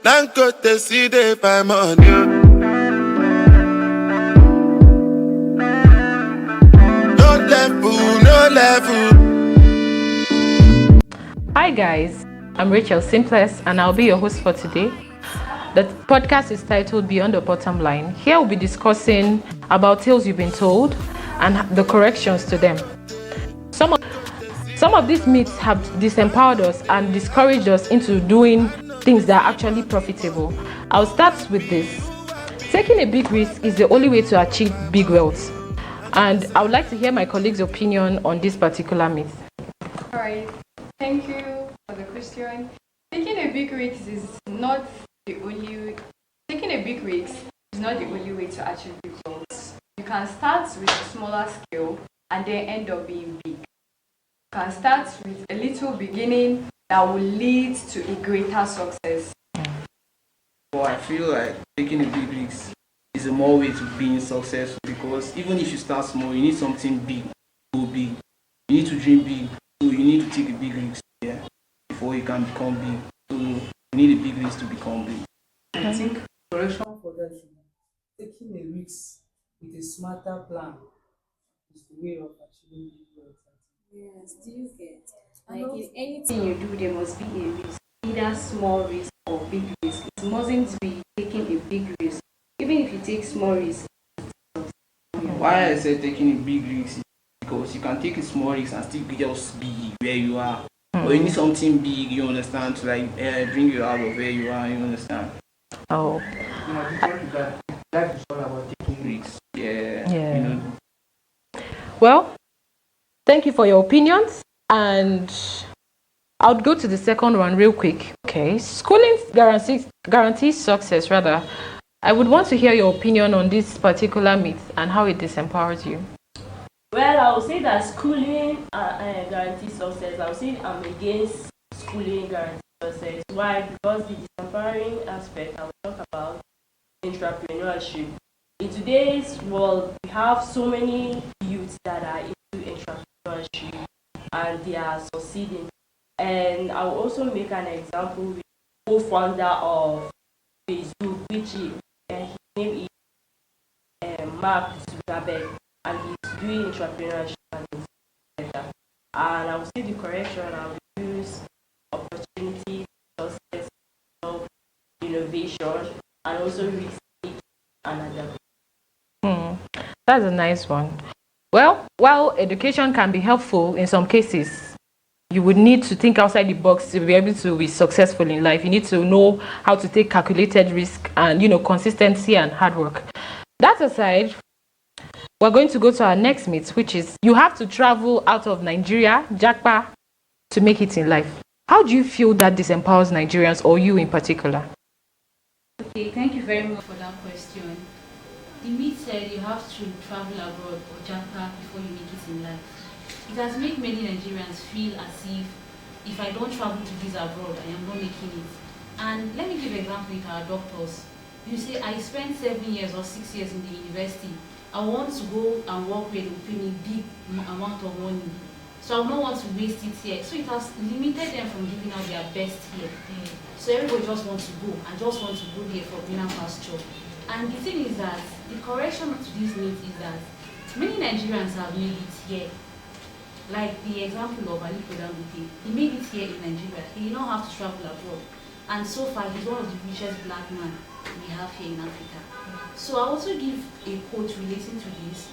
Dangote, see they find money. No level. Hi guys, I'm Rachel Simplest and I'll be your host for today. The podcast is titled Beyond the Bottom Line. Here we'll be discussing about tales you've been told and the corrections to them. Some of these myths have disempowered us and discouraged us into doing things that are actually profitable. I'll start with this. Taking a big risk is the only way to achieve big wealth. And I would like to hear my colleagues' opinion on this particular myth. All right. Thank you for the question. Taking a big risk is not the only way to achieve big goals. You can start with a smaller scale and then end up being big. You can start with a little beginning that will lead to a greater success. Well, I feel like taking a big risk is a more way to being successful, because even if you start small, you need something big to go big. You need to dream big, so you need to take a big risk before you can become big. So you need a big risk to become big. I think correction for that is taking a risk with a smarter plan is the way of achieving big goals. Yes, do you get? Like in anything you do, there must be a risk, either small risk or big risk. It mustn't be taking a big risk. Even if you take small risk. Why I said taking a big risk is because you can take a small risk and still just be where you are. But you need something big, you understand, to like bring you out of where you are, you understand. Oh. Life is all about taking risks. Yeah. You know. Well, thank you for your opinions, and I'll go to the second one real quick. Okay, schooling guarantees success. Rather, I would want to hear your opinion on this particular myth and how it disempowers you. Well, I would say that schooling guarantees success. I would say I'm against schooling guarantees success. Why? Because the disempowering aspect I will talk about entrepreneurship. In today's world, we have so many youths that are into entrepreneurship and they are succeeding. And I will also make an example with the co-founder of Facebook, which his name is Mark Zuckerberg, and he's doing entrepreneurship and things like that. And I will say the correction, I will use opportunity, success, innovation, and also risk and adaptation. That's a nice one. Well, while education can be helpful in some cases, you would need to think outside the box to be able to be successful in life. You need to know how to take calculated risk and, consistency and hard work. That aside, we're going to go to our next myth, which is you have to travel out of Nigeria, Japa, to make it in life. How do you feel that disempowers Nigerians, or you in particular? Okay, thank you very much for that question. The myth said you have to travel abroad or japa before you make it in life. It has made many Nigerians feel as if I don't travel to this abroad, I am not making it. And let me give an example with our doctors. You say, I spent 7 years or 6 years in the university. I want to go and work where they will pay me big amount of money. So I will not want to waste it here. So it has limited them from giving out their best here. So everybody just wants to go and just want to go there for greener pasture. And the thing is that the correction to this myth is that many Nigerians have made it here. Like the example of Ali Dangote, he made it here in Nigeria. He did not have to travel abroad. And so far, he's one of the richest black men we have here in Africa. So I also give a quote relating to this.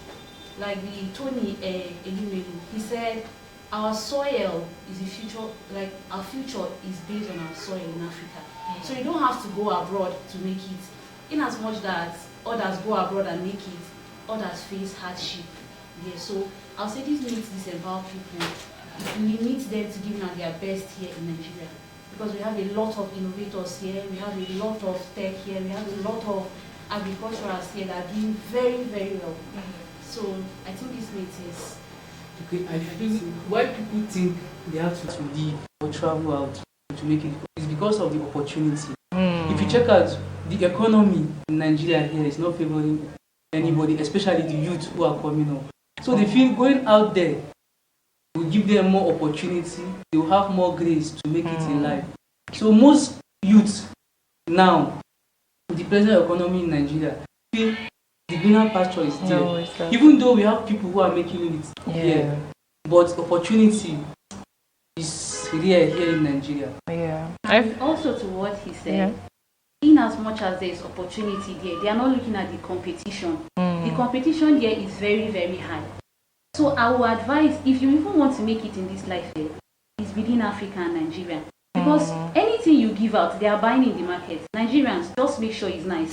Like the Tony Elimelu, he said, our soil is the future, like our future is based on our soil in Africa. So you don't have to go abroad to make it. In as much that others go abroad and make it, others face hardship. Yeah, so I'll say this myth disempower people. It limits them to giving out their best here in Nigeria. Because we have a lot of innovators here, we have a lot of tech here, we have a lot of agriculturalists here that are doing very, very well. So I think this myth is... Okay, I feel why people think they have to leave or travel out to make it is because of the opportunity. If you check out the economy in Nigeria here is not favoring anybody, especially the youth who are coming up. So they feel going out there will give them more opportunity, they will have more grace to make it in life. So most youths now, with the present economy in Nigeria, feel the greener pasture is there. No, it's not. Even though we have people who are making it Yeah. here, but opportunity is rare here in Nigeria. Yeah. And also to what he said, Yeah. in as much as there is opportunity there, they are not looking at the competition. The competition there is very, very high. So I would advise, if you even want to make it in this life, is within Africa and Nigeria. Because anything you give out, they are buying in the market. Nigerians, just make sure it's nice.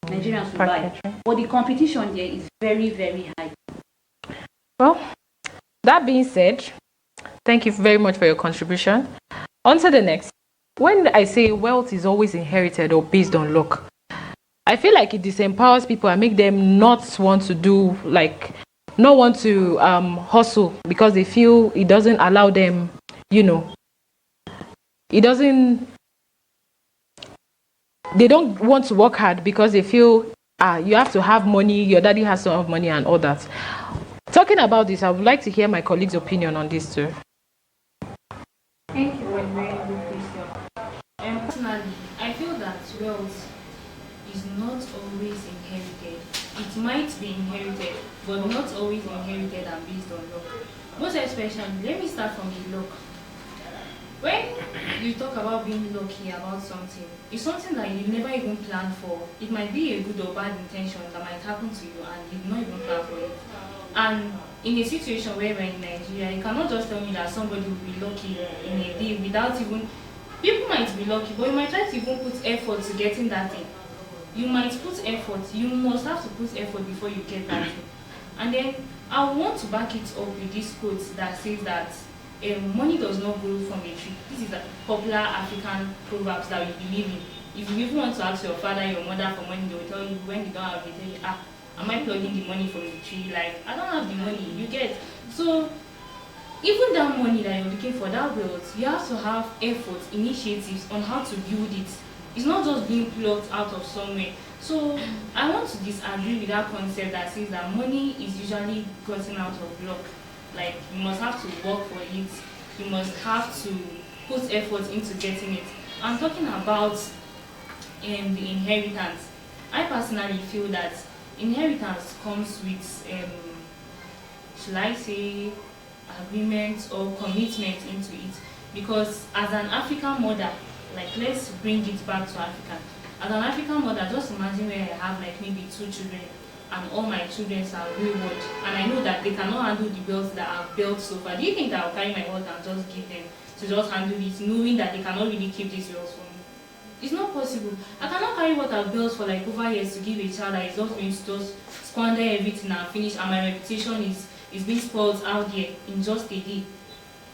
Nigerians will buy. Packaging. But the competition there is very, very high. Well, that being said, thank you very much for your contribution. On to the next. When I say wealth is always inherited or based on luck, I feel like it disempowers people and make them not want to do, like, not want to hustle because they feel it doesn't allow them, it doesn't, they don't want to work hard because they feel you have to have money, your daddy has to have money and all that. Talking about this, I would like to hear my colleague's opinion on this too. Thank you for a very good question. Personally, I feel that wealth is not always inherited. It might be inherited, but not always inherited and based on luck. Most especially, let me start from the luck. When you talk about being lucky about something, it's something that you never even planned for. It might be a good or bad intention that might happen to you and you did not even plan for it. And in a situation where we're in Nigeria, you cannot just tell me that somebody will be lucky in a day without even... People might be lucky, but you might try to even put effort to getting that thing. You might put effort. You must have to put effort before you get that thing. And then I want to back it up with this quote that says that money does not grow from a tree. This is a popular African proverbs that we believe in. If you even want to ask your father, your mother for money, they will tell you when you don't have it, they tell you, am I plugging the money from the tree? Like, I don't have the money, you get. So even that money that you're looking for, that wealth, you have to have effort, initiatives on how to build it. It's not just being plucked out of somewhere. So I want to disagree with that concept that says that money is usually gotten out of luck. Like, you must have to work for it. You must have to put effort into getting it. I'm talking about the inheritance. I personally feel that inheritance comes with, should I say, agreement or commitment into it. Because as an African mother, like, let's bring it back to Africa. As an African mother, just imagine where I have like maybe 2 children and all my children are wayward, and I know that they cannot handle the wealth that I've built so far. Do you think that I'll carry my wealth and just give them to just handle it, knowing that they cannot really keep this wealth for me? It's not possible. I cannot carry what I've built for like over years to give a child that is just going to just squander everything and finish, and my reputation is being spoiled out there in just a day.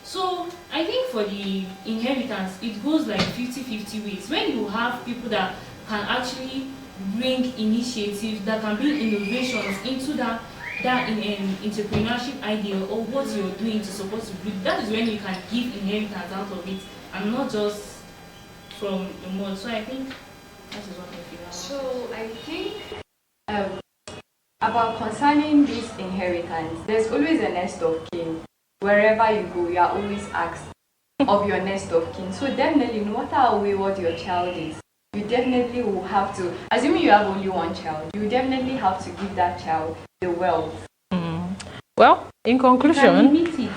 So I think for the inheritance, it goes like 50-50 ways. When you have people that can actually bring initiatives, that can bring innovations into that entrepreneurship idea or what you're doing to support to build, that is when you can give inheritance out of it and not just from the mud. So I think that is what I feel. So I think about concerning this inheritance, there's always a nest of kin. Wherever you go, you are always asked of your nest of kin. So definitely, no matter how wayward your child is, you definitely will have to, assuming you have only one child, you definitely have to give that child the wealth. Well, in conclusion, Can limit it.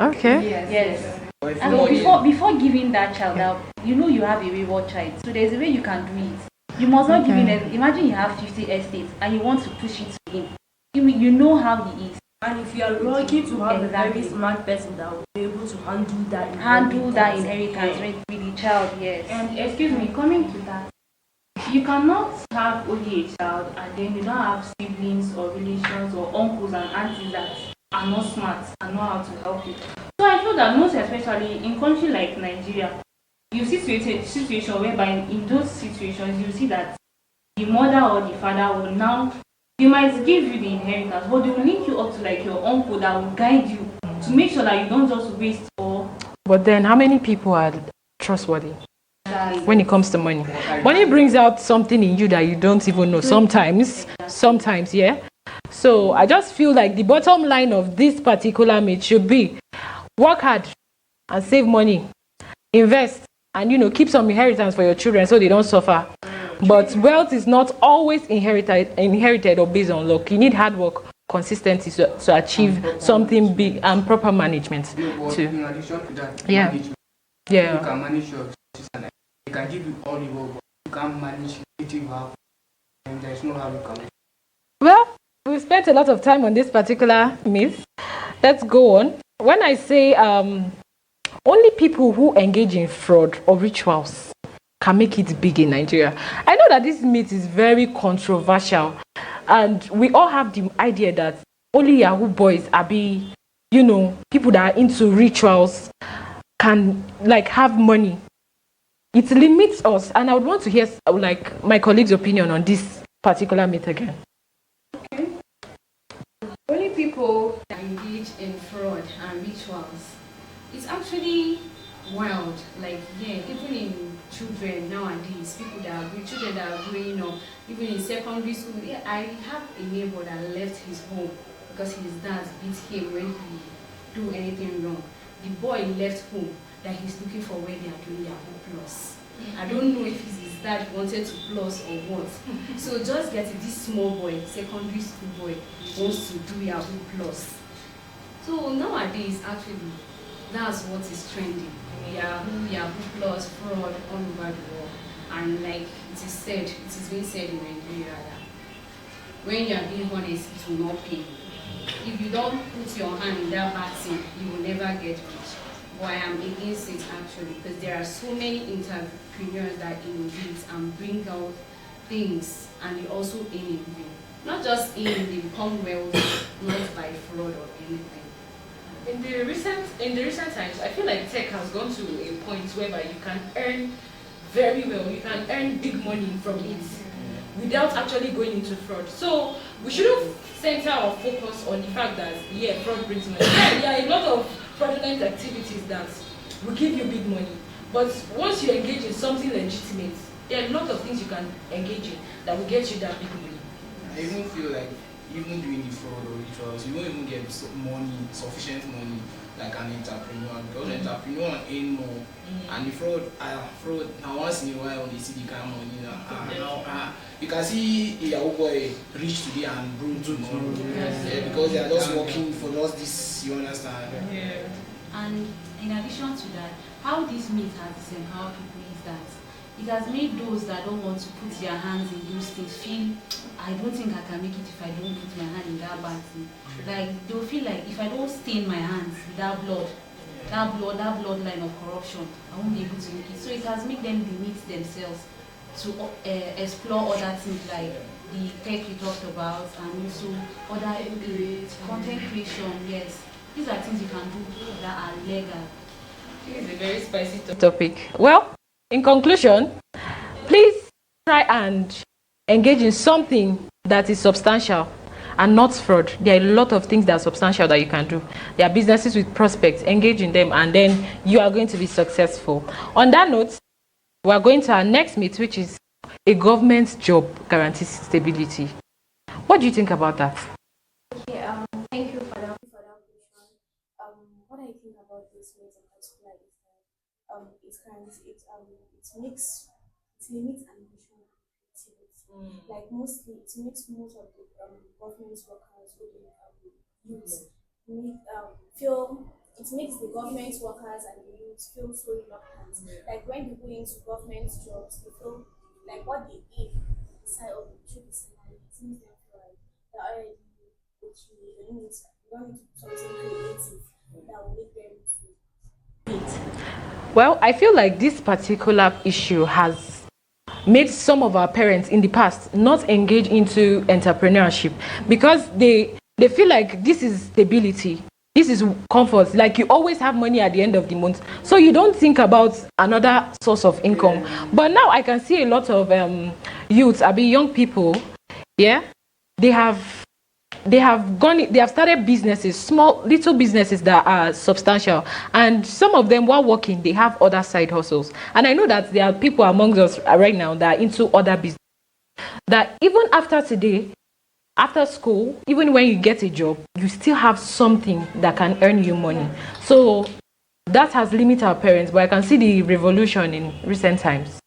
okay. Yes. And before giving that child out, you know you have a wayward child. So there's a way you can do it. You must not give him. Imagine you have 50 estates and you want to push it to him. You know how he is. And if you are lucky to have a very smart person that will be able to handle that inheritance with the child, yes. And excuse me, coming to that, you cannot have only a child and then you don't have siblings or relations or uncles and aunties that are not smart and know how to help you. So I feel that most especially in country like Nigeria, you see situation whereby in those situations you see that the mother or the father will now, they might give you the inheritance, but they will link you up to like your uncle that will guide you to make sure that you don't just waste or... But then how many people are trustworthy when it comes to money? Money brings out something in you that you don't even know sometimes, yeah. So I just feel like the bottom line of this particular myth should be work hard and save money, invest and keep some inheritance for your children so they don't suffer. But wealth is not always inherited or based on luck. You need hard work, consistency to achieve something big, and proper management too. In addition to that, Yeah. management. Yeah. You can manage your resources and they can give you all the work, but you can't manage it you have, and there's no how you can. Well, we've spent a lot of time on this particular myth. Let's go on. When I say only people who engage in fraud or rituals can make it big in Nigeria, I know that this myth is very controversial, and we all have the idea that only Yahoo boys are people that are into rituals can have money. It limits us, and I would want to hear my colleague's opinion on this particular myth again. Only people that engage in fraud and rituals, it's actually wild. Even in children nowadays, children that are growing up, even in secondary school. Yeah, I have a neighbor that left his home because his dad beat him when he do anything wrong. The boy left home that he's looking for where they are doing Yahoo Plus. I don't know if his dad wanted to plus or what. So just get it, this small boy, secondary school boy, wants to do Yahoo Plus. So nowadays, actually, that's what is trending. Yahoo Plus, fraud all over the world. And it is being said in Nigeria that when you are being honest, it will not pay. If you don't put your hand in that bad thing, you will never get rich. But I am against it actually, because there are so many entrepreneurs that innovate and bring out things, and they also aim in vain. Not just aim, they become wealthy, not by fraud or anything. In the recent times, I feel like tech has gone to a point whereby you can earn very well, you can earn big money from it without actually going into fraud. So we shouldn't center our focus on the fact that fraud brings money. There are a lot of fraudulent activities that will give you big money, but once you engage in something legitimate, there are a lot of things you can engage in that will get you that big money. I even feel like even doing the fraud or rituals, you won't even get sufficient money like an entrepreneur, because entrepreneur earn more, and the fraud, now once in a while they see the kind of money. You can see a Yahoo boy rich today and broke tomorrow, because they are just working for just this. You understand? Yeah. And in addition to that, how this myth has disempowered people is that it has made those that don't want to put their hands in those things feel, I don't think I can make it if I don't put my hand in that bad thing. They'll feel like if I don't stain my hands with that bloodline of corruption, I won't be able to make it. So it has made them limit themselves to explore other things like the tech you talked about, and also other content creation. Yes, these are things you can do that are legal. This is a very spicy topic. Well, in conclusion, please try and engage in something that is substantial and not fraud. There are a lot of things that are substantial that you can do. There are businesses with prospects. Engage in them, and then you are going to be successful. On that note, we are going to our next myth, which is a government job guarantees stability. What do you think about that? Okay, thank you for that question. What I think about this myth in particular is that it limits ambition and creativity. Mostly, it makes most of the government workers who youth it makes the government workers and the youth feel so reluctant. When they go into government jobs, they feel like what they aim inside of the job is salary. It makes them feel like they're already okay. You don't need to do something creative that will make them to. Well, I feel like this particular issue has made some of our parents in the past not engage into entrepreneurship, because they feel like this is stability, this is comfort, like you always have money at the end of the month, so you don't think about another source of income. But now I can see a lot of youths, young people, they have started businesses, small little businesses that are substantial, and some of them, while working, they have other side hustles. And I know that there are people among us right now that are into other business, that even after today, after school, even when you get a job, you still have something that can earn you money. So that has limited our parents, but I can see the revolution in recent times.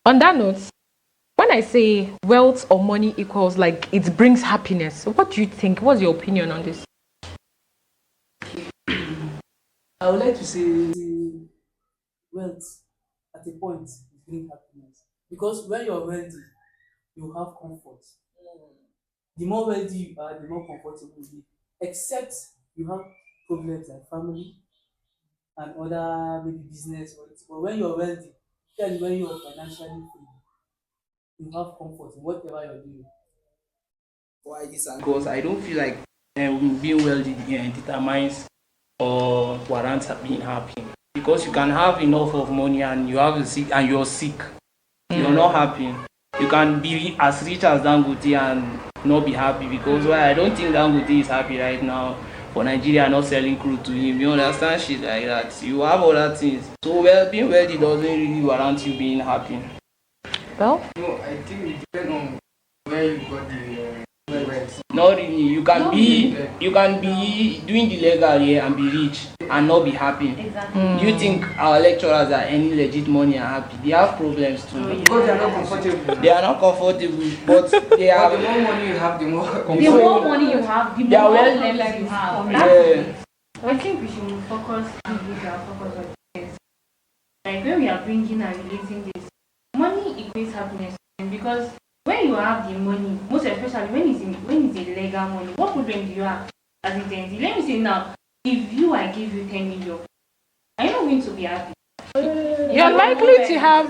On that note, when I say wealth or money equals like it brings happiness, what do you think? What's your opinion on this? I would like to say wealth at a point bring happiness because when you're wealthy, you have comfort. The more wealthy you are, the more comfortable you live. Except you have problems like family and other maybe business or it. But when you're wealthy, then when you're financially free, you have comfort in whatever you're doing. Why this? Because I don't feel like being wealthy determines or warrants being happy. Because you can have enough of money and you have a sick and you're sick, you're not happy. You can be as rich as Dangote and not be happy because I don't think Dangote is happy right now for Nigeria not selling crude to him. You understand shit like that. You have other things. So being wealthy doesn't really warrant you being happy. Well, No, I think it depends on where you got the wealth. Not really. You can be doing the legal here and be rich and not be happy. Exactly. Do you think our lecturers are any legit money are happy? They have problems too. Because they are not comfortable. They are not comfortable, but they But are. the more money you have, the more The comfortable. more money you have, the They are more well- problems you have. Yeah. I think we should focus on this. Like when we are bringing and relating this, money equates happiness because when you have the money, most especially when it's a legal money, what problem do you have as a tenant? Let me say now, if I give you 10 million, are you not going to be happy? you're likely to have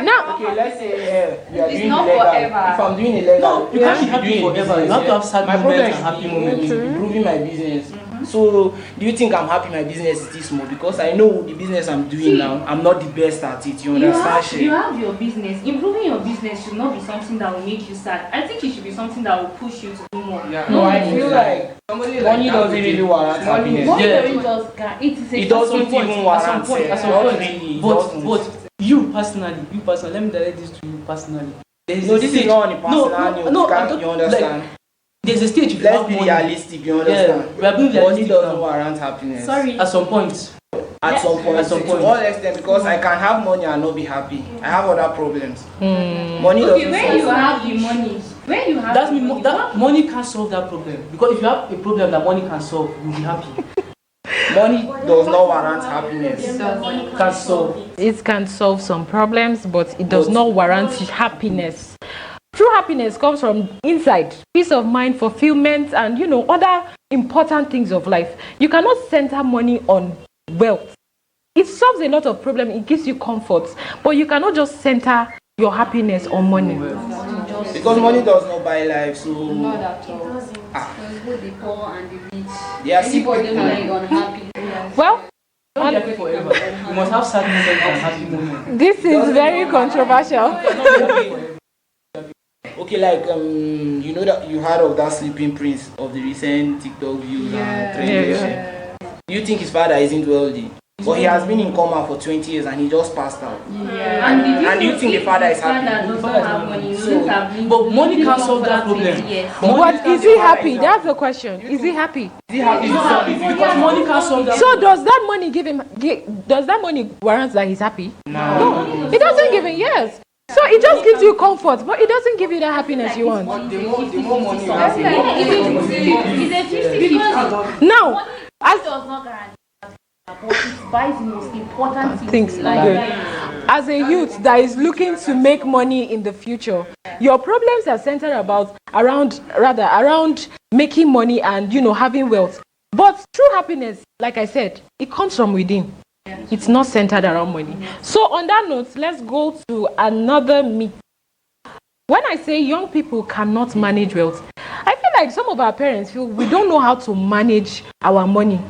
now. Okay, let's say we are It's doing not illegal. forever. If I'm doing illegal, No, you can't be happy doing forever. business, You have to have sad my moments problem and happy is moments. improving my business. So, do you think I'm happy my business is this small? Because I know the business I'm doing now, I'm not the best at it. You understand? Shey? You have your business. Improving your business should not be something that will make you sad. I think it should be something that will push you to do more. Yeah. No, I feel like Somebody money like doesn't Dangote, really warrant happiness. Money Yeah. doesn't just can. It is a It doesn't At some point, even at some warrant point, it. at some Not point. really, it But doesn't. you personally, let me direct this to you personally. There's No, a this stage- is not on a personal note. no, You understand? Like, there's a stage if you Let's have be money. realistic. You understand? Yeah, we are being Money realistic doesn't now. warrant happiness. Sorry. At some point. At some point, At some point. to all extent, because I can have money and not be happy. I have other problems. Money Okay, doesn't when you solve have the money, That means that money can't solve that problem. Because if you have a problem that money can solve, you'll be happy. money does not warrant happiness. Can't solve. It can solve some problems, but it does But- not warrant happiness. True happiness comes from inside, peace of mind, fulfillment, and other important things of life. You cannot center money on wealth. It solves a lot of problems. It gives you comfort, but you cannot just center your happiness on money. Because money does not buy life, so Not at all. Ah. Because both the poor and the rich, they are sick anybody people. can be unhappy. Well, Don't be happy forever. You must have sad moments and happy moments. this is very controversial. Okay, like you know that you heard of that sleeping prince of the recent TikTok views and trending shit. Do you think his father isn't wealthy? But he has been in coma for 20 years and he just passed out. And you think the father is happy? does not have money, you wouldn't have been- But money been can't solve that comfortable. problem. Yes. But is he happy? That's the question. Is he happy? Is he happy? Because money can't solve that So does that money does that money warrant that he's happy? No. It doesn't give him, yes. So it just gives you comfort, but it doesn't give you the happiness you want. But the more money you have, the It's more a 50-50 because Now, as does not guarantee but it buys the most important things things in life. good. As a youth that is looking to make money in the future, your problems are centered around making money and having wealth. But true happiness, like I said, it comes from within. It's not centered around money. So on that note, let's go to another myth. When I say young people cannot manage wealth, I feel like some of our parents feel we don't know how to manage our money.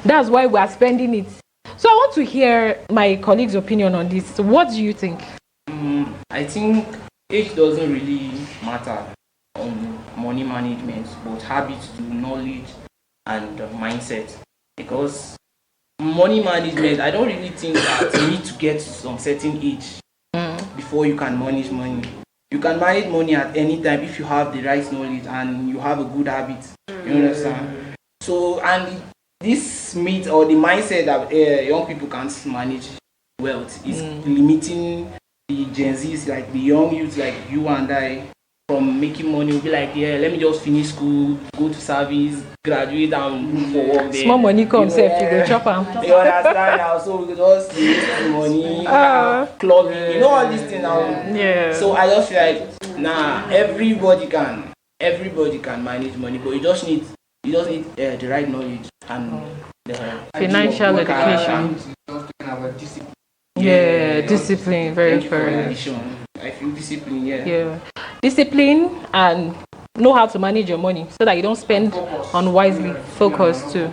That's why we are spending it. So I want to hear my colleague's opinion on this. What do you think? I think age doesn't really matter on money management, but habits to knowledge and mindset. Because money management, I don't really think that you need to get to some certain age before you can manage money. You can manage money at any time if you have the right knowledge and you have a good habit. You understand? So, and this myth or the mindset that young people can't manage wealth is limiting the Gen Zs, like the young youth like you and I, from making money. Will be like, yeah, let me just finish school, go to service, graduate, and look for work there. Small money comes you know, if you go chop am. You understand now? So we just use the money, clubbing, you know all these things now. Yeah. So I just feel like, nah, everybody can manage money, but you just need the right knowledge and the Financial work hard. education. About discipline. Yeah, discipline, very Thank you for the very. addition. I feel discipline, yeah. Yeah, discipline and know how to manage your money so that you don't spend unwisely. Focus too.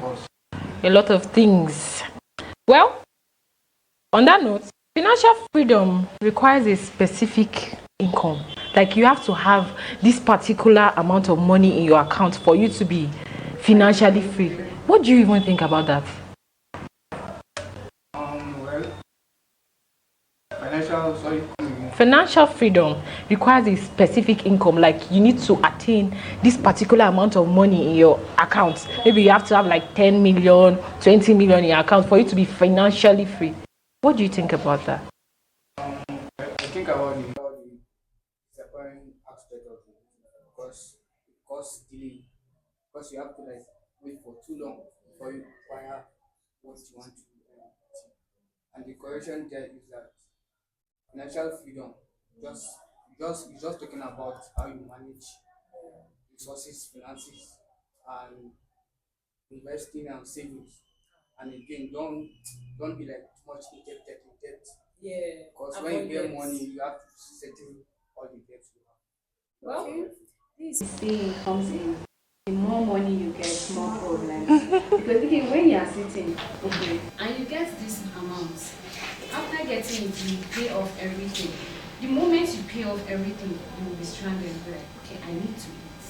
A lot of things. Well, on that note, financial freedom requires a specific income. Like you have to have this particular amount of money in your account for you to be financially free. What do you even think about that? Well, financial, sorry. Financial freedom requires a specific income. Like you need to attain this particular amount of money in your account. Maybe you have to have like 10 million, 20 million in your account for you to be financially free. What do you think about that? I think about the disappointing aspect of it because delay, because you have to like wait for too long before you acquire what you want to achieve. And the correction there is that financial freedom just talking about how you manage resources, finances, and investing and savings. And again, don't be like too much indebted in debt. Yeah. Because when you get money, you have to settle all the debts you have. Well, this thing comes in. The more money you get, more problems. Because okay, when you are sitting, okay, And you get this amount. After getting it, you pay off everything. The moment you pay off everything, you will be stranded. You'll be like, okay, I need to eat.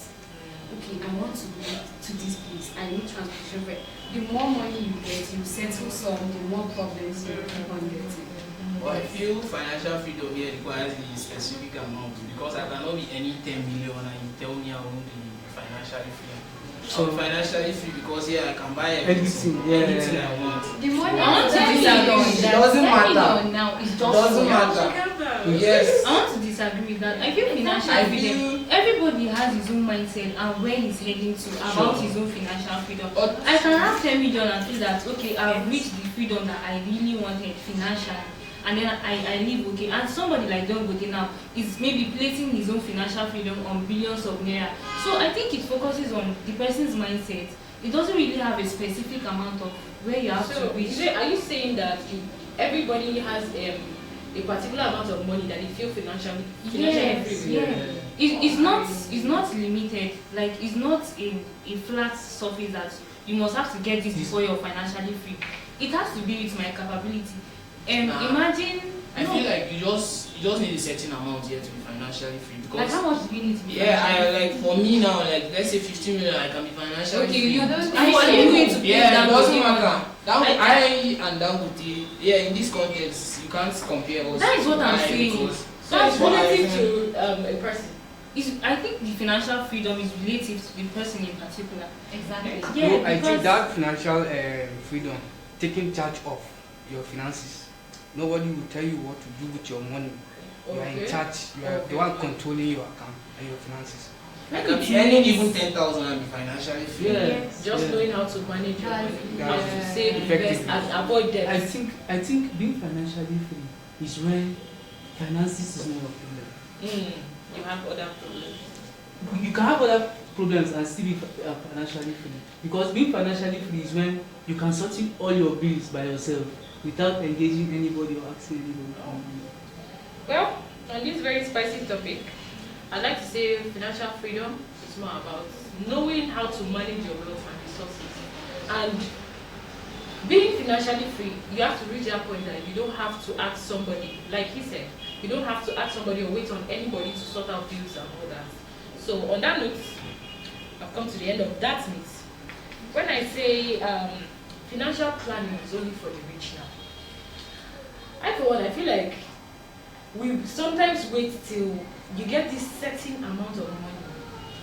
Okay, I want to go to this place. I need transportation fare. The more money you get, you settle some, the more problems you keep on getting. Well, I feel financial freedom here requires a specific amount because I cannot be any 10 million and you tell me I won't be financially free. So I'm financially free because I can buy everything I want. The money I want to disagree with that. Doesn't matter. Let me know now. It's just Doesn't for matter. Yes. I want to disagree with that. I feel financial I freedom. feel- Everybody has his own mindset and where he's heading to about his own financial freedom. But- I can have 10 million and feel that okay, I've reached the freedom that I really wanted financially. And then I live okay. And somebody like Don Gote now is maybe placing his own financial freedom on billions of naira. So I think it focuses on the person's mindset. It doesn't really have a specific amount of where you have to reach. Are you saying that everybody has a particular amount of money that they feel financially Yes, yeah. It's not limited. Like it's not a flat surface that you must have to get this before you're financially free. It has to be with my capability. Imagine. I feel like you just need a certain amount here to be financially free because Like how much do you need to be? I like for me now, like let's say 15 million, I can be financially Okay, free. you don't are think you so. going to pay Yeah, it doesn't money? matter. In this context, you can't compare us. That is what I'm Why? saying. Because So it's what I relative even- to a person. I think the financial freedom is relative to the person in particular. Exactly. Yeah, No, I think because that financial freedom, taking charge of your finances. Nobody will tell you what to do with your money. You are in Okay. charge. You are the one controlling your account and your finances. I can be earning even 10,000 and be financially free. Just knowing how to manage your money, how to That's save, effective. invest, and avoid debt. I think being financially free is when finances is not a problem. You have other problems. You can have other problems and still be financially free. Because being financially free is when you can sort in all your bills by yourself without engaging anybody or asking anybody for money. Well, on this very spicy topic, I'd like to say financial freedom is more about knowing how to manage your wealth and resources. And being financially free, you have to reach that point that you don't have to ask somebody, like he said, you don't have to ask somebody or wait on anybody to sort out bills and all that. So on that note, I've come to the end of that myth. When I say financial planning is only for the rich now, for one, I feel like we sometimes wait till you get this certain amount of money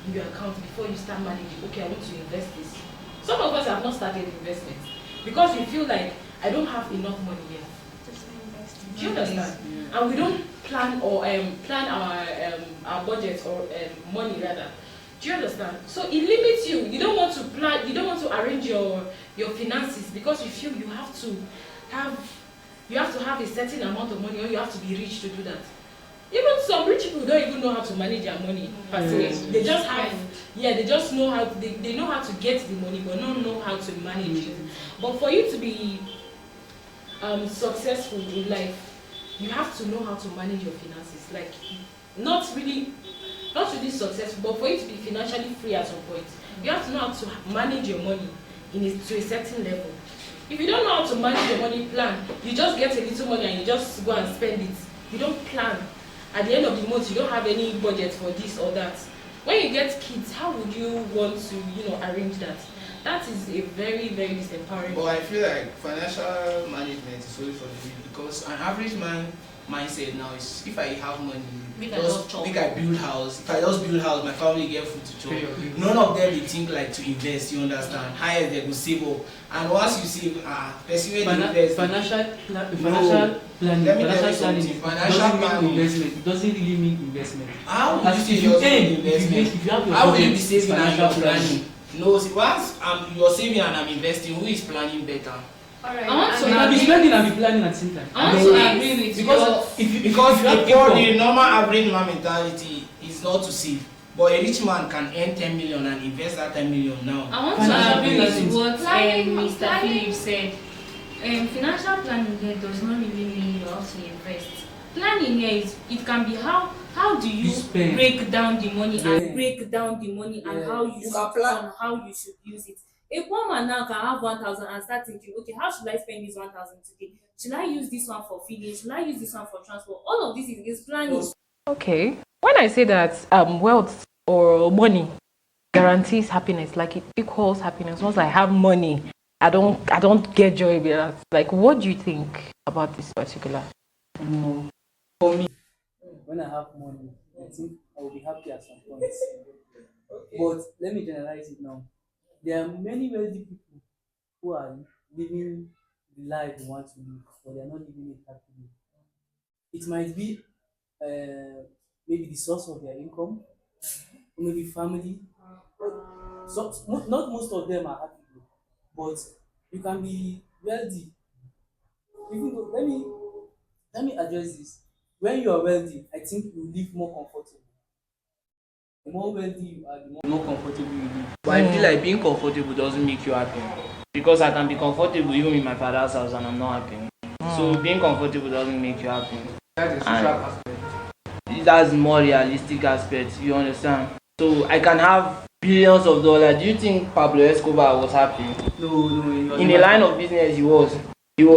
in your account before you start managing. Okay, I want to invest this. Some of us have not started investment because we feel like I don't have enough money yet. Do you understand? And we don't plan or plan our budget or money rather. Do you understand? So it limits you. You don't want to plan. You don't want to arrange your finances because you feel you have to have a certain amount of money or you have to be rich to do that. Even some rich people don't even know how to manage their money. They just have, they just know how, they know how to get the money, but don't know how to manage it. But for you to be successful in life, you have to know how to manage your finances. Like, not really successful, but for you to be financially free at some point, you have to know how to manage your money to a certain level. If you don't know how to manage your money plan, you just get a little money and you just go and spend it. You don't plan. At the end of the month, you don't have any budget for this or that. When you get kids, how would you want to, arrange that? That is a very, very disempowering. But I feel like financial management is only for the rich because an average man mindset now is if I have money, make I build house. If I just build house, my family get food to chop. None of them they think like to invest. You understand? Higher they go save up, and once you save, pursue the invest. Financial planning. Let me tell you something. Financial planning investment. It doesn't really mean investment. How would you say you're investment? How would you be saving and you're planning? No, see, once you're saving and I'm investing, who is planning better? Alright. I want to be spending and be planning at the same time. I want to agree with because the normal average man mentality is not to save. But a rich man can earn 10 million and invest that 10 million now. I want to agree with what Mr. Philip said. Financial planning here does not really mean you have to invest. Planning here it can be how do you break down the money and how you should use it. A poor man now can have 1,000 and start thinking, okay, how should I spend this 1,000 today? Should I use this one for feeding? Should I use this one for transport? All of this is planning. Okay. When I say that wealth or money guarantees happiness, like it equals happiness. Once I have money, I don't get joy with that. Like, what do you think about this particular? For me, when I have money, I think I will be happy at some point. But let me generalize it now. There are many wealthy people who are living the life they want to live, but they are not living it happily. It might be maybe the source of their income, or maybe family. So not most of them are happy, but you can be wealthy. Even though, let me address this. When you are wealthy, I think you live more comfortable. The more wealthy you are, the more comfortable you live. But I feel like being comfortable doesn't make you happy. Because I can be comfortable even in my father's house and I'm not happy. So being comfortable doesn't make you happy. That's the social aspect. That's more realistic aspect, you understand? So I can have billions of dollars. Do you think Pablo Escobar was happy? No. In the line of business he was. He's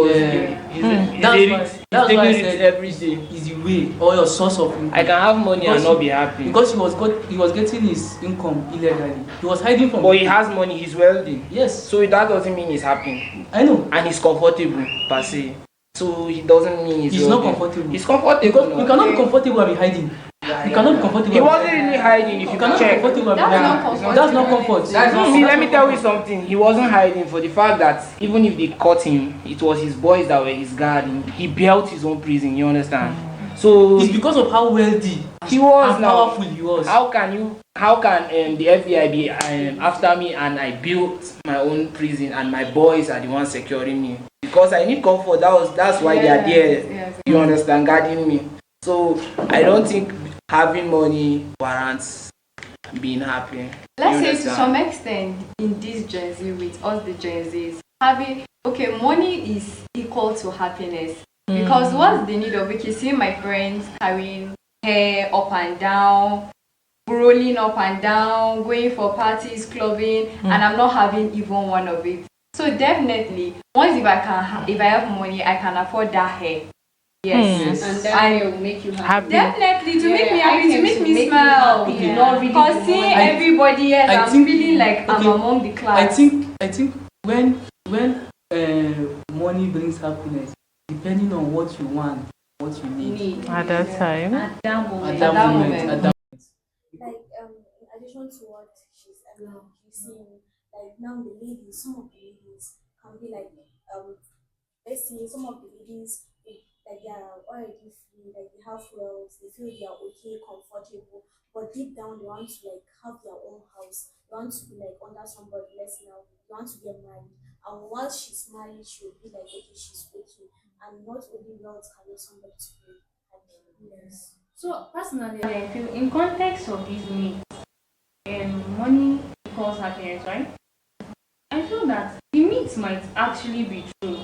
That's why I said every day. Is the way or your source of income. I can have money and not be happy. Because he was getting his income illegally. He was hiding from. But he has money, he's wealthy. Yes. So that doesn't mean he's happy. I know. And he's comfortable per se. So it doesn't mean he's not comfortable. He's comfortable. Because you cannot be comfortable and be hiding. You cannot be comfortable. He wasn't really hiding. If you cannot check. be comfortable. That's not comfort. See, let me tell you something. He wasn't hiding for the fact that even if they caught him, it was his boys that were his guarding. He built his own prison. You understand? So it's because of how wealthy he was and now. Powerful he was. How can the FBI be after me and I built my own prison and my boys are the ones securing me? Because I need comfort. That's why they are there. Yes. You understand, guarding me. So I don't think having money warrants being happy. Let's say to some extent in this Gen Z, with us the Gen Zs, money is equal to happiness. Because what's the need of see my friends carrying hair up and down, rolling up and down, going for parties, clubbing, and I'm not having even one of it. So definitely, once if I have money, I can afford that hair. Yes, and that will make you happy. Definitely to make me happy, to make me smile. Because seeing everybody else, I'm feeling like I'm among the class. I think when money brings happiness, depending on what you want, what you need at that time, at that moment. Like in addition to what she's saying, Like now the ladies, some of the ladies can be like let's say some of the ladies like they are already free, like they have wealth, they feel they are okay, comfortable, but deep down they want to like have their own house, they want to be like under somebody less now, they want to get married. And once she's married, she will be like okay, she's okay. And not only wealth can make somebody to be happy. Yes. So personally, I feel in context of these needs, money equals happiness, right? I feel that the myth might actually be true.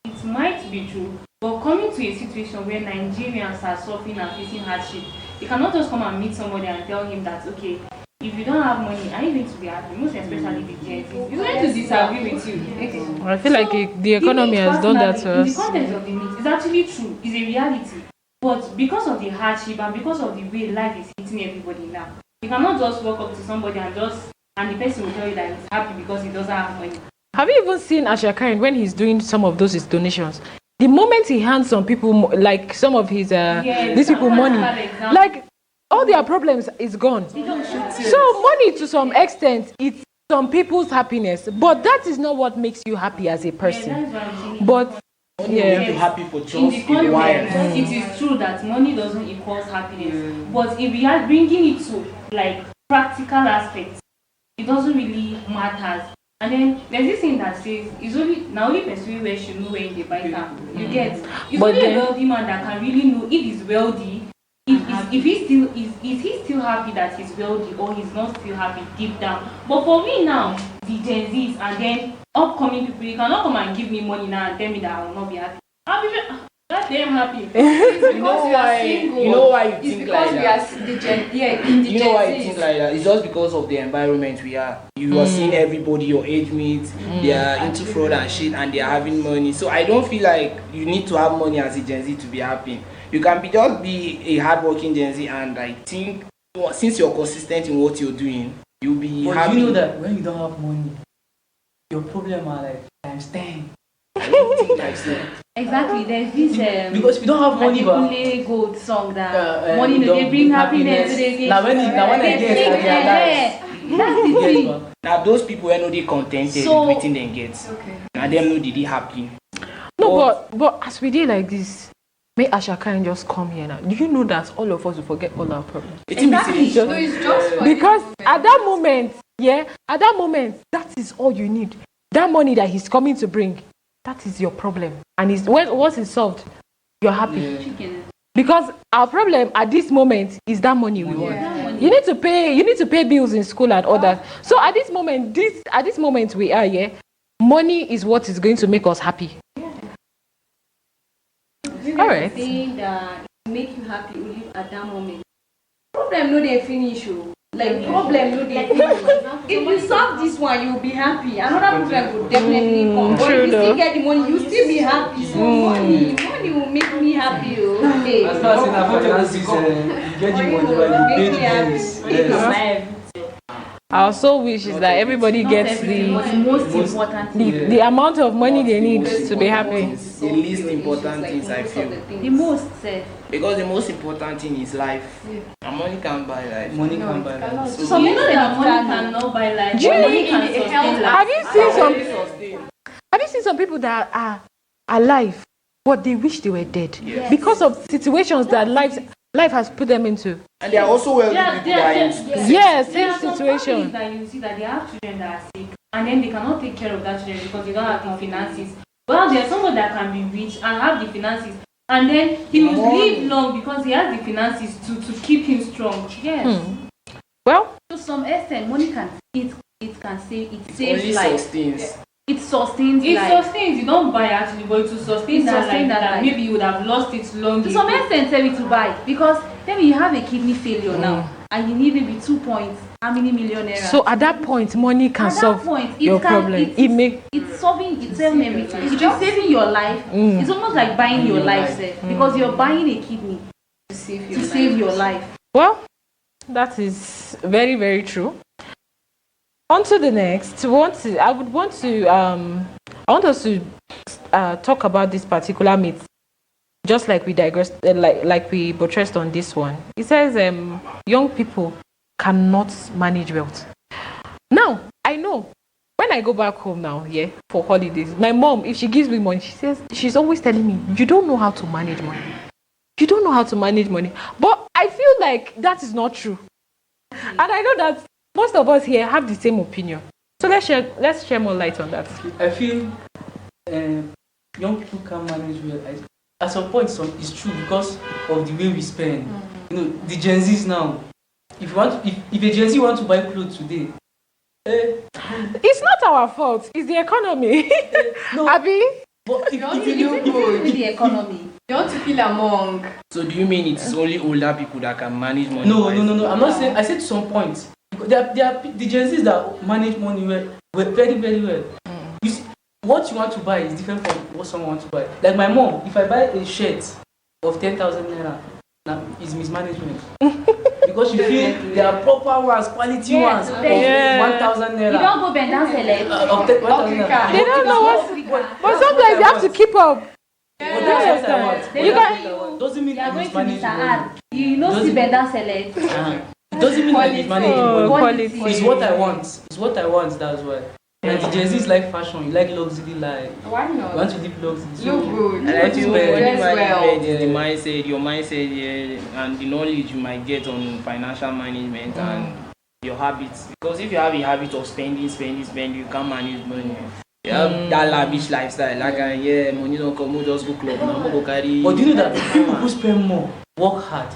It might be true, but coming to a situation where Nigerians are suffering and facing hardship, you cannot just come and meet somebody and tell him that okay, if you don't have money, are you going to be happy? Most especially the Gen Z. He's going to disagree with you. I feel like the economy has done that to In the us. context of the myth, it's actually true. It's a reality. But because of the hardship and because of the way life is hitting everybody now, you cannot just walk up to somebody and the person will tell you that he's happy because he doesn't have money. Have you even seen Asha Karen when he's doing some of those his donations? The moment he hands some people like some of his these people money, like all their problems is gone. So money to some extent it's some people's happiness, but that is not what makes you happy as a person. But Only make you happy for In just the a while. context, it is true that money doesn't equal happiness. But if we are bringing it to like practical aspects, it doesn't really matter. And then there's this thing that says it's only person where should know when they buy car. You get it's But only then, a wealthy man that can really know if he's wealthy, if he's still is he still happy that he's wealthy or he's not still happy deep down. But for me now, the Gen Zs and then upcoming people, you cannot come and give me money now and tell me that I will not be happy. I'll be that damn happy. You know why you think like that? You know why you think like that? It's just because of the environment we are. You are seeing everybody your age mates, they are into fraud and shit and they are having money. So I don't feel like you need to have money as a Gen Z to be happy. You can just be a hardworking Gen Z and I think since you're consistent in what you're doing, you'll be But happy. you know that when you don't have money, your problem are like times 10. I don't think like that. Exactly, there's this Because if you don't have money, but Adekunle Gold song that money no don't dey bring bring happiness, happiness. they Now when I get, I realize. that's the thing. Yes, Now those people who know they contented So- with everything they get. Now them know they happy. no, but as we did like this, may Asha Karen just come here now. Do you know that all of us will forget all our problems? Exactly. So it's just for Because at that moment, that is all you need. That money that he's coming to bring, that is your problem. And once it's solved, you're happy. Chicken. Because our problem at this moment is that money we want. Yeah. You need to pay bills in school and all that. So at this moment we are here, money is what is going to make us happy. All right. thing that make you happy only at that moment. Problem no dey finish o. Like problem no dey finish. If you solve this one, you'll be happy. Another problem will definitely come. But if you still get the money, you still be happy. So money will make me happy. Okay. As far as in Africa, you get the money, but you pay the bills. Yes. I also wish is that everybody gets The most important thing. the amount of money they need to be happy. It's the least important things I feel. The most said. Because the most important thing is life. And money can't buy life. Money can buy that. So you know that money cannot buy life. Do you Money know- can sustain life. Have you seen some people that are alive but they wish they were dead because of situations that life has put them into? And they are also wealthy people that are in Yes, There same are some situation. families that you see that they have children that are sick and then they cannot take care of that children because they don't have the finances. Well, there's someone that can be rich and have the finances and then he will live long because he has the finances to keep him strong. Yes. Well, To some extent, money can only saves life. sustains. It sustains It life. sustains, you don't buy actually, but to sustain It that sustain life, that that life. maybe you would have lost it long To some ago. extent, tell me to buy because then you have a kidney failure now and you need maybe 2 points. How many million naira? so at that point, money can At that solve point, it your can, problem. it's solving itself everything. It's just saving your life. It's almost like buying your life, sef, because you're buying a kidney to save your life. Well, that is very, very true. On to the next. I want us to talk about this particular myth, just like we digressed, like we buttressed on this one. It says young people cannot manage wealth. Now, I know when I go back home now, for holidays, my mom, if she gives me money, she's always telling me, you don't know how to manage money. You don't know how to manage money. But I feel like that is not true. And I know that most of us here have the same opinion. So let's share more light on that. I feel young people can manage well. At some point, it's true because of the way we spend. The Gen Zs now. If a Gen Z want to buy clothes today, it's not our fault. It's the economy. No, Abi? but You want to do good with the economy. You want to feel among. So do you mean it's only older people that can manage money? No. I'm not saying. I said to some point. There are the Gen Zs that manage money well, very, very well. You see, what you want to buy is different from what someone wants to buy. Like my mom, if I buy a shirt of 10,000 naira, now it's mismanagement. Because she feel there are proper ones, quality ones of 1,000 naira. You don't go bend down select. Of 1,000 naira. They don't know but sometimes you have to keep up. Doesn't mean You are going to mismanagement. Mr. You know see bend down select. It doesn't mean mismanagement. Quality. It's what I want. It's what I want. That's why. And the Gen Z is like fashion. You like luxury life. Why You not? want to live luxury. Look good. And I feel money Dress well. management is the mindset, your mindset, and the knowledge you might get on financial management and your habits. Because if you have a habit of spending, you can't manage money. You have that lavish lifestyle, like money don't come, we'll just go club, no go carry. But do you know that people who spend more work hard?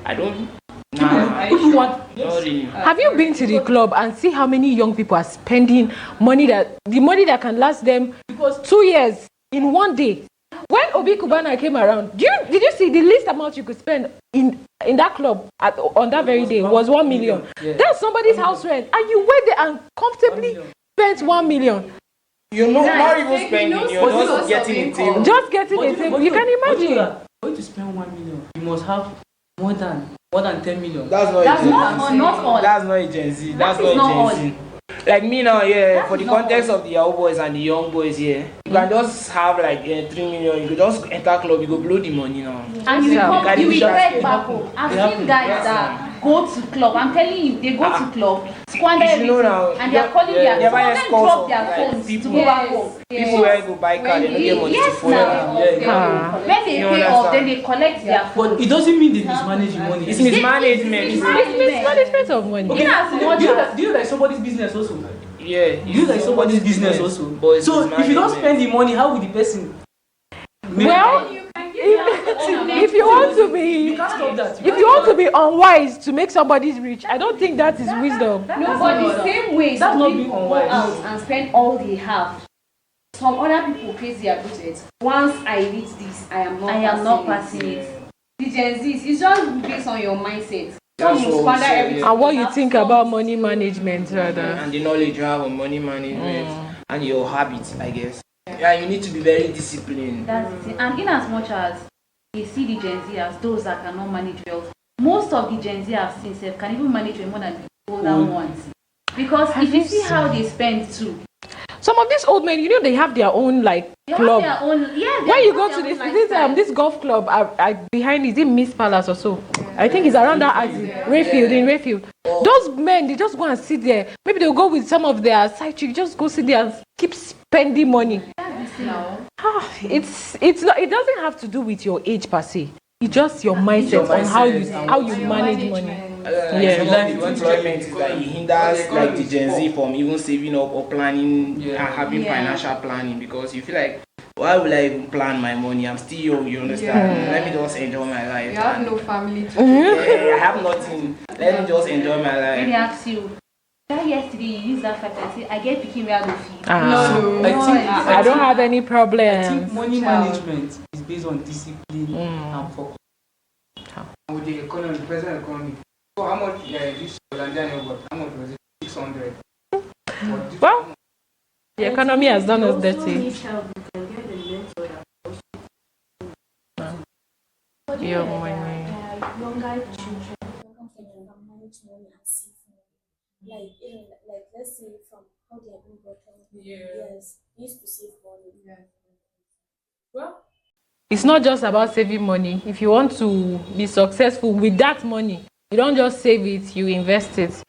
I don't. People want. Not really. Have you been to the club and see how many young people are spending the money that can last them 2 years in one day? When Obi Kubana came around, did you see the least amount you could spend in that club on that very day was 1 million? Yeah. That's somebody's house rent, and you went there and comfortably spent 1 million. You're not even spending, you're just getting a table. Just getting a table. You can imagine. Going to spend 1 million, you must have more than 10 million. That's not all. That's not a Gen Z. That's That is not not a Gen Z. Like me now, for the context of the young boys and the young boys here, you can just have like 3 million. You could just enter club, you go blow the money now. And you carry will the beg shot. back home. I've seen guys that go to club. I'm telling you, they go to club, squander You know everything, now, and they are calling their. never Some of them escort drop some, their like, phones to people. go back home. People where go buy car, they don't get money to Yes, follow now. them. When they pay off, then they collect their phone. But it doesn't mean they mismanage your money. It's mismanagement. It's mismanagement of money. Okay, In as much do you like somebody's business also? Yeah. Do you like somebody's business also? But it's So if you don't mismanagement. spend the money, how will the person? Well, if you want to be, You can't stop that. if you want to be unwise to make somebody rich, I don't think that is wisdom. No, but the same way That's some not people being go unwise. out and spend all they have. Some other people face their budget. Once I reach this, I am not passing it. The Gen Zs, it's just based on your mindset. Some That's will what squander we say, everything. And what you think about money management, rather. And the knowledge you have on money management and your habits, I guess. Yeah, you need to be very disciplined. That's it. And in as much as they see the Gen Z as those that cannot manage wealth, most of the Gen Z I've seen can even manage more than the older ones. Because if you see how they spend too, Some of these old men, they have their own like they club. have their own. Yeah, When you go to this golf club behind is it Miss Palace or so? I think it's around that Rayfield in Rayfield. Those men, they just go and sit there. Maybe they'll go with some of their side chicks, just go sit there and keep spending money. It doesn't have to do with your age per se. It's just your mindset on how you manage money. Employment is like it hinders like the Gen Z from even saving up or planning and having financial planning, because you feel like, why will I even plan my money? I'm still young, you understand? Let me just enjoy my life. You have no family to I have nothing. Let me just enjoy my life. Let me ask you. That yesterday you used that fact and say, I get picking where I go feed. I don't have any problem. I think money management is based on discipline and focus. With the economy, the present economy. So how much this Hollandian yogurt? How much was it? 600. Well, the economy has done us dirty. Your money. Younger children can manage money and save money. Like let's say from how they are being brought up. Yes, they used to save money. Well, it's not just about saving money. If you want to be successful with that money, you don't just save it, you invest it.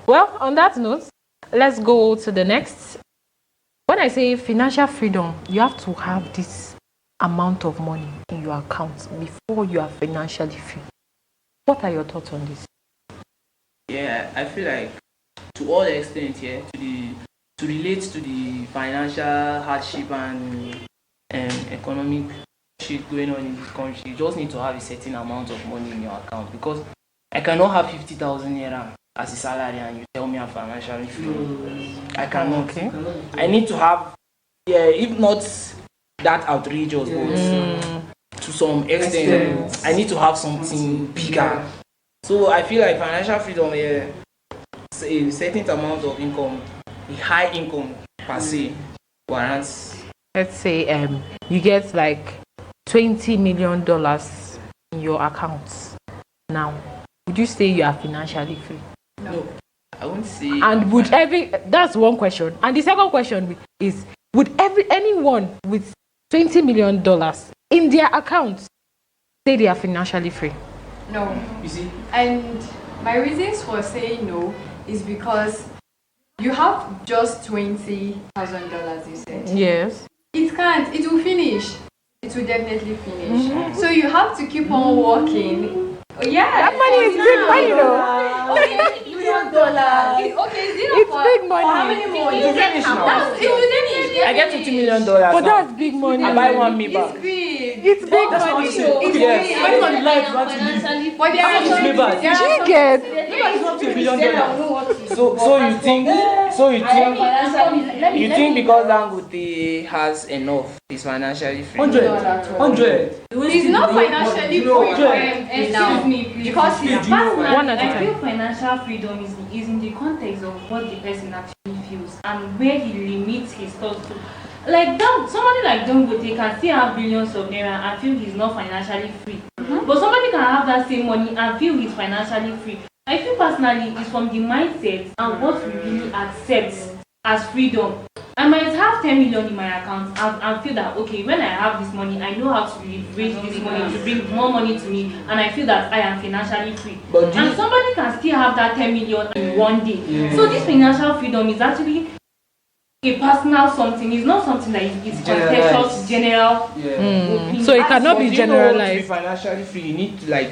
Well, on that note, let's go to the next. When I say financial freedom, you have to have this amount of money in your account before you are financially free. What are your thoughts on this? Yeah, I feel like to all extent, yeah, to relate to the financial hardship and economic shit going on in this country, you just need to have a certain amount of money in your account, because I cannot have 50,000 naira as a salary and you tell me I'm financially free. I cannot. Okay. I need to have, yeah, if not that outrageous, but to some extent, I need to have something bigger. So I feel like financial freedom, yeah, a certain amount of income, a high income per se, warrants. Let's say you get like $20 million in your account now. Would you say you are financially free? No, I won't say. And that's one question. And the second question is, would anyone with $20 million in their account say they are financially free? No. You see? And my reasons for saying no is because you have just $20,000, you said. Yes. It can't. It will finish. It will definitely finish. So you have to keep on working. Oh, yeah. That money is big money, though. Okay, $1 million. Okay, It's big money. For how many more? It will finish now. It will finish. I get $50 million. But that's big money. I buy one Maybach. It's big. It's big That's what money. I'm saying. It's Okay, big. depending on the life you want to live. But there How much is are Maybach? there are You get. Maybach is not $1 billion. You think because Dangote has enough, he's financially free? 100. He's not financially free now because he's Personally, One at a I time. feel financial freedom is in the context of what the person actually feels and where he limits his thoughts to. Like somebody like Dangote can still have billions of naira and feel he's not financially free. But somebody can have that same money and feel he's financially free. I feel personally it's from the mindset and what we really accept as freedom. I might have 10 million in my account and feel that, okay, when I have this money, I know how to raise this money to bring more money to me, and I feel that I am financially free. And somebody can still have that 10 million in one day. Yeah. So this financial freedom is actually a personal something. It's not something that is contextual to general opinion. So it cannot be To be generalized. financially free, you need to like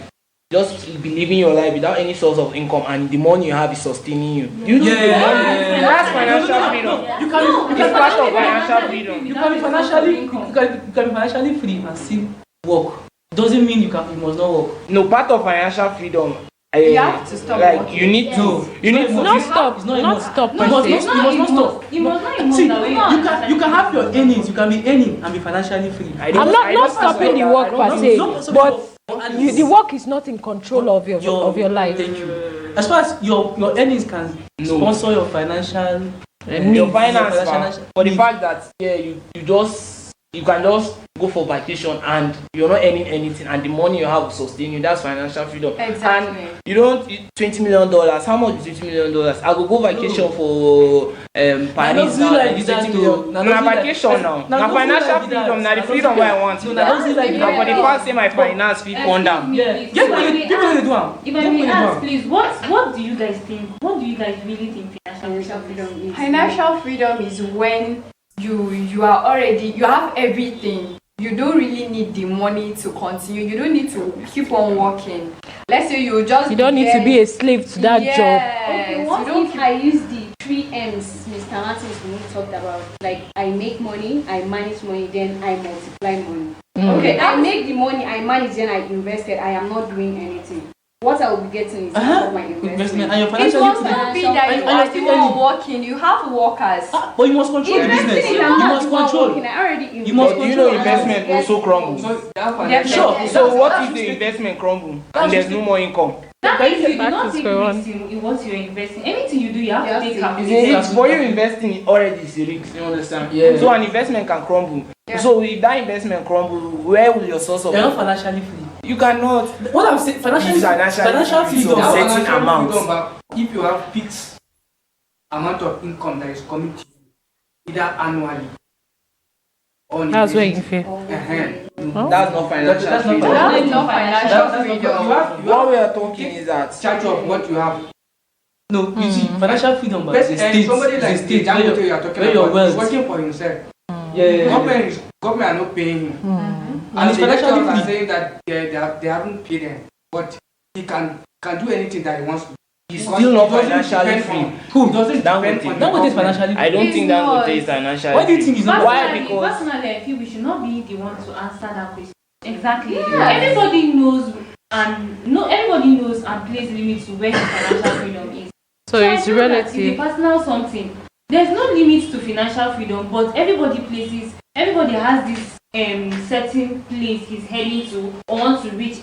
just be living your life without any source of income, and the money you have is sustaining you. You know, that's financial freedom. You can It's part of financial freedom. You can be financially free and still work. Doesn't mean you must not work. No, part of financial freedom. You have to stop like working. you need to. You need to. Not stop. It's not Not enough. stop. You per must se. not stop. You must not See, that way. you can have your earnings. You can be earning and be financially free. I don't- I'm I not don't stopping the support work that. I per don't se, support- but at least- the work is not in control of your life. Thank you. As far as your earnings can sponsor your financial Your finance, financial for the needs. fact that you can just go for vacation and you're not earning anything, and the money you have will sustain you. That's financial freedom. Exactly. And you don't $20 million. How much is $20 million? I will go vacation for Paris now. like It's that 20 too. million. Na vacation now. Na financial freedom. Na the freedom I want. No, na don't like Na for the past say my finance fit come down. Yeah, get money. People wey dey do am. If I may ask, please, what do you guys think? What do you guys really think financial freedom is? Financial freedom is when you have everything. You don't really need the money to continue. You don't need to keep on working. Let's say you don't need to be a slave to that job. Okay, Yes, what you don't if I use the 3 M's Mr. Martins talked about? Like, I make money, I manage money, then I multiply money. Okay, I make the money, I manage, then I invested. I am not doing anything. What I will be getting is for my investment. And your It financial must not be that you are still working. You have workers. But you must control the business. Investing is You not must control. working. I already invested. You must But do you know control. investment also crumbles? Definitely. So what if the investment crumble and there's no more income? That means you do Back not to take square one. risks in what you're investing. Anything you do, you have to take to calculation. It's for you investing already is a risk, you understand? Yeah. So an investment can crumble. Yeah. So if that investment crumble, where will your source of You're not financially free. You cannot. What I'm saying, financial Financial freedom. freedom. Certain amount. If you have fixed amount of income that is coming to you, either annually or on a That's where daily- you feel. That's not financial That's not freedom. That is not financial You freedom. have What we are talking is that charge of what you have. No, you see, financial freedom, but it's a state. Somebody It's a like state Dangote you are talking where your about is wealth. working for himself. Yeah. Government are not paying him. And it's the lecturers financially are free. saying that they haven't paid him, but he can do anything that he wants to. He's Because still he not doesn't financially depend free. on- Who? He doesn't depend Dangote. on the Dangote is government. financially I don't He's think not. Dangote is financially Why do you free. think he's not? Why? Because Personally, I feel we should not be the one to answer that question. Exactly. Yeah. Everybody knows and places limits to where his financial freedom is. So I it's feel that relative. It's a personal something. There's no limit to financial freedom, but everybody has this certain place he's heading to or wants to reach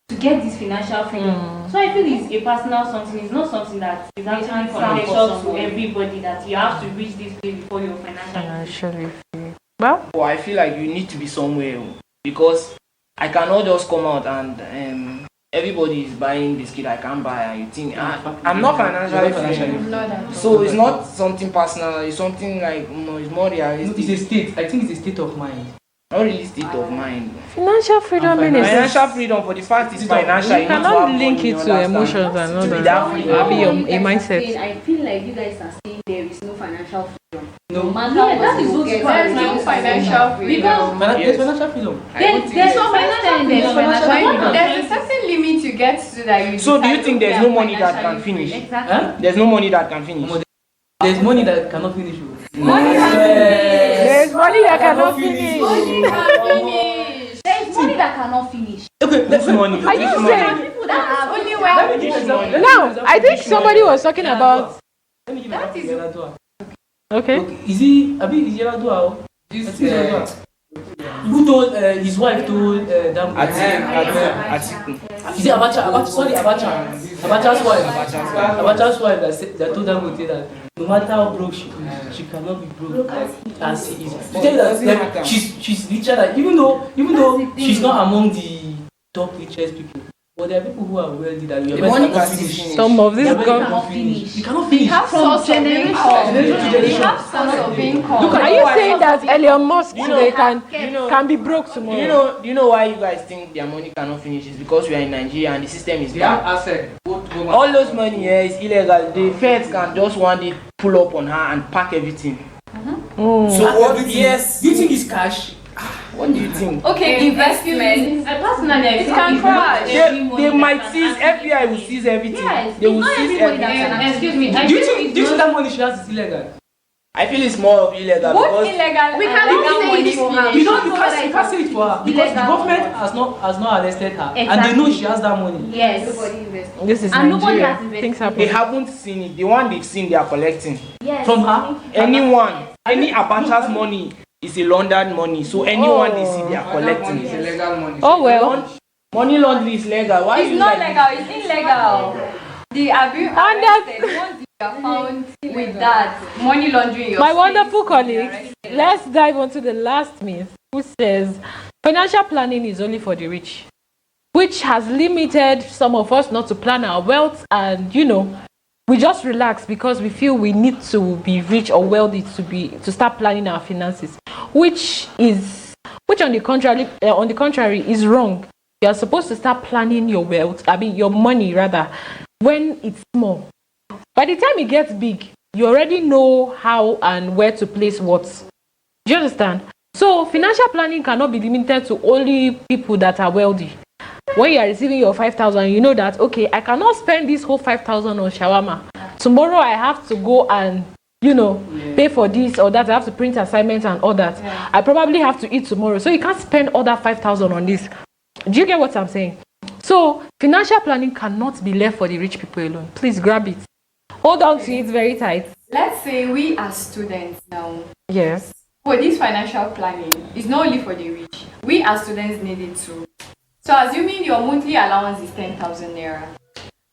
to get this financial freedom. So I feel it's a personal something. It's not something that is actually confidential to everybody that you have to reach this place before you're financially free. Well, I feel like you need to be somewhere because I cannot just come out and everybody is buying biscuit I can't buy and you think I'm not financially free. So it's not something personal, it's something like it's more realistic. It's a state. I think it's a state of mind. Not really state of mind. Financial freedom means financial freedom for the fact is financial. You cannot link it to emotions and all that. A mindset. I feel like you guys are saying there is no financial freedom. No matter that is also There's no financial freedom. There's financial freedom. There's no financial freedom. There's a certain limit you get to that you. So do you think there's no money that can financially finish? free? Exactly. There's no money that can finish. There's money that cannot finish. There's money that cannot finish. There is money that cannot finish. Okay, let's money. Are you saying? People that have Only Let me when give you an example. Now, I think somebody was talking about. Let me give you an example. Okay. Is he? Is Yaradua? Who told his wife told them? Is it Abacha? Sorry, Abacha. Abacha's wife. Abacha's wife that told them that no matter how broke she cannot be broke as he is. To tell you that like, she's richer. Like, even though she's not among the top richest people. But there are people who are wealthy that The money cannot can finish. Some of these cannot finish. You cannot finish. have source of income. They have source of income. Are you saying that Elon Musk today can be broke tomorrow? Do you know why you guys think their money cannot finish? It's because we are in Nigeria and the system is They have bad. asset. All those money here is illegal. The feds can just one day pull up on her and pack everything. So yes, do you think it's cash? What do you think? Okay, investment. Personally, It can crash. They might seize, FBI will seize everything. Yes, They will not seize everybody everything. that excuse me. Do you think that money she has is illegal? I feel it's more of illegal Both because illegal We and cannot legal say money it for her. finish. You can't say it for her because the government has not arrested her and they know she has that money. Yes. Nobody invested. This is And nobody Nigeria. has invested. Things happen. they haven't seen it. The one they've seen, they are collecting. Yes. From her? Anyone, any Abacha's money is a laundered money. So anyone they see, they are That collecting money is it. illegal money. Oh well. Money laundering is legal. Why It's you not like legal, it's illegal. The abuse arrested once you are found with that money laundering your My state, wonderful you are colleagues, arrested. let's dive onto the last myth, who says financial planning is only for the rich, which has limited some of us not to plan our wealth, and we just relax because we feel we need to be rich or wealthy to start planning our finances, which on the contrary is wrong. You are supposed to start planning your wealth, your money rather, when it's small. By the time it gets big, you already know how and where to place what. Do you understand? So financial planning cannot be limited to only people that are wealthy. When you are receiving your 5,000, you know that, okay, I cannot spend this whole 5,000 on shawarma. Tomorrow I have to go and pay for this or that. I have to print assignments and all that. Yeah. I probably have to eat tomorrow. So you can't spend all that 5,000 on this. Do you get what I'm saying? So financial planning cannot be left for the rich people alone. Please grab it. Hold on to it very tight. Let's say we as students now. Yes. For this financial planning, it's not only for the rich. We as students need it too. So assuming your monthly allowance is 10,000 naira,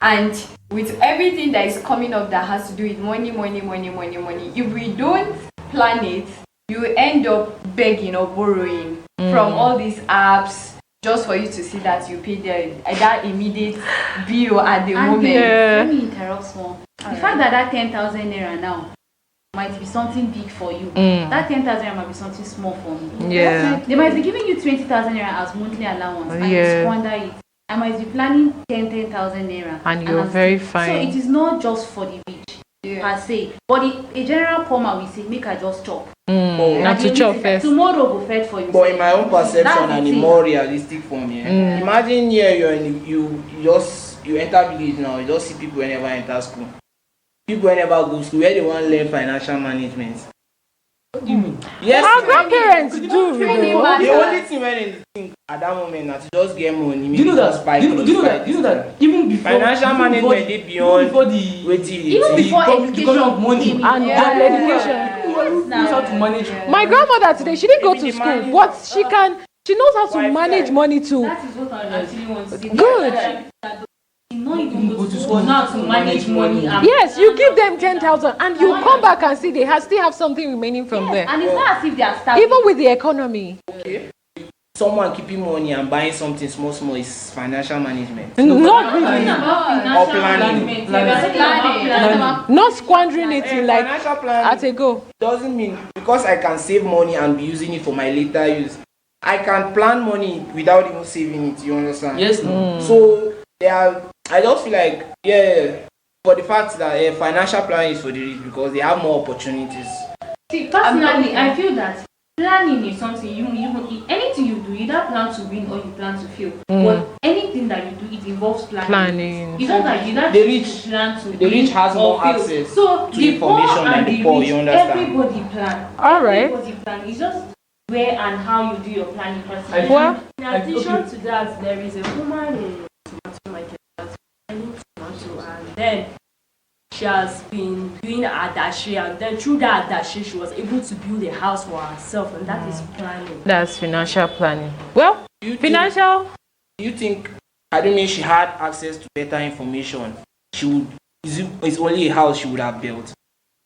and with everything that is coming up that has to do with money, if we don't plan it, you end up begging or borrowing from all these apps just for you to see that you pay that immediate bill at the moment. Let me interrupt small. The fact that 10,000 naira now might be something big for you. That 10,000 naira might be something small for me. Yeah. They might be giving you 20,000 naira as monthly allowance and you squander it. I might be planning 10,000 naira. And you're very So fine. it is not just for the rich per se. But a general farmer will say, make I just chop. Not to chop first. Tomorrow go fed for you. But in my own perception That's and the a thing. more realistic form, imagine here you enter village now, you just see people who never enter school. People who never go school, where they want to learn financial management. What do you mean? Yes, Our grandparents do. the only thing when they think at that moment that to just get money, Do you know that? spike. Do you know that? Even before Financial management dey beyond before the waiting. Even before because of money And education. People knows how to manage. My grandmother today, she didn't go to school, but she knows how to Why manage money too. That is what I actually want to say. Good. You know you can go to school now to manage money. And Yes, you give them 10,000 and you come back and see they still have something remaining from there. And it's not as if they are starving. Even with the economy. Okay. Someone keeping money and buying something small is financial management. Not really. Or planning. Not squandering it in like Financial planning at a go. doesn't mean because I can save money and be using it for my later use. I can plan money without even saving it. You understand? Yes, no. So I just feel like for the fact that financial planning is for the rich because they have more opportunities. See, personally, I feel that planning is something you anything you do, either plan to win or you plan to fail. But anything that you do, it involves planning. It's not that you plan to The rich has more fail. access So to the information poor than and the the poor. rich, You understand? everybody plan. All right. Everybody plan. It's just where and how you do your planning personally. Well, In addition to that, there is a woman in tomato market that's selling tomato, and then she has been doing adashi, and then through that adashi, she was able to build a house for herself, and that is planning. That's financial planning. Well, Do you think I don't know if she had access to better information, it's only a house she would have built.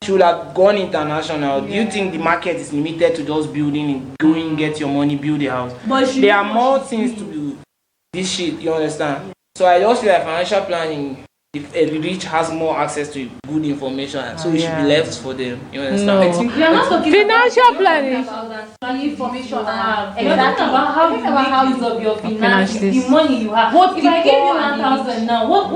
She would have gone international. Do you think the market is limited to just building, going, get your money, build a house? But There are more things to do. This shit, you understand? So I just feel like financial planning, if a rich has more access to good information, so it should be left for them. You understand? No. We are not talking Financial planning. information you have. Exactly. We're talking about how you Think about how make use of your finances, finances. the money you have. Both If I the give you poor and the 1,000 now, what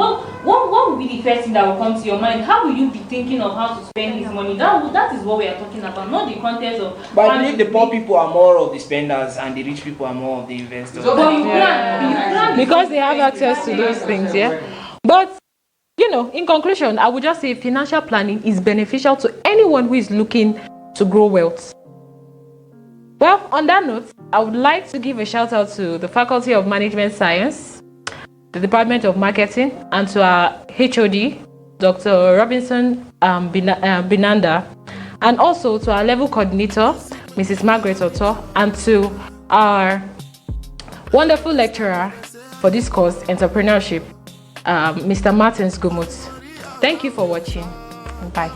will be the first thing that will come to your mind? How will you be thinking of how to spend this money? That is what we are talking about, not the contents of. But I believe the poor people are more of the spenders and the rich people are more of the investors. But you plan Because they have access to those things, yeah. But in conclusion, I would just say financial planning is beneficial to anyone who is looking to grow wealth. Well, on that note, I would like to give a shout out to the Faculty of Management Science, the Department of Marketing, and to our HOD, Dr. Robinson Binanda, and also to our level coordinator, Mrs. Margaret Otto, and to our wonderful lecturer for this course, Entrepreneurship, Mr. Martins Gumut. Thank you for watching. Bye.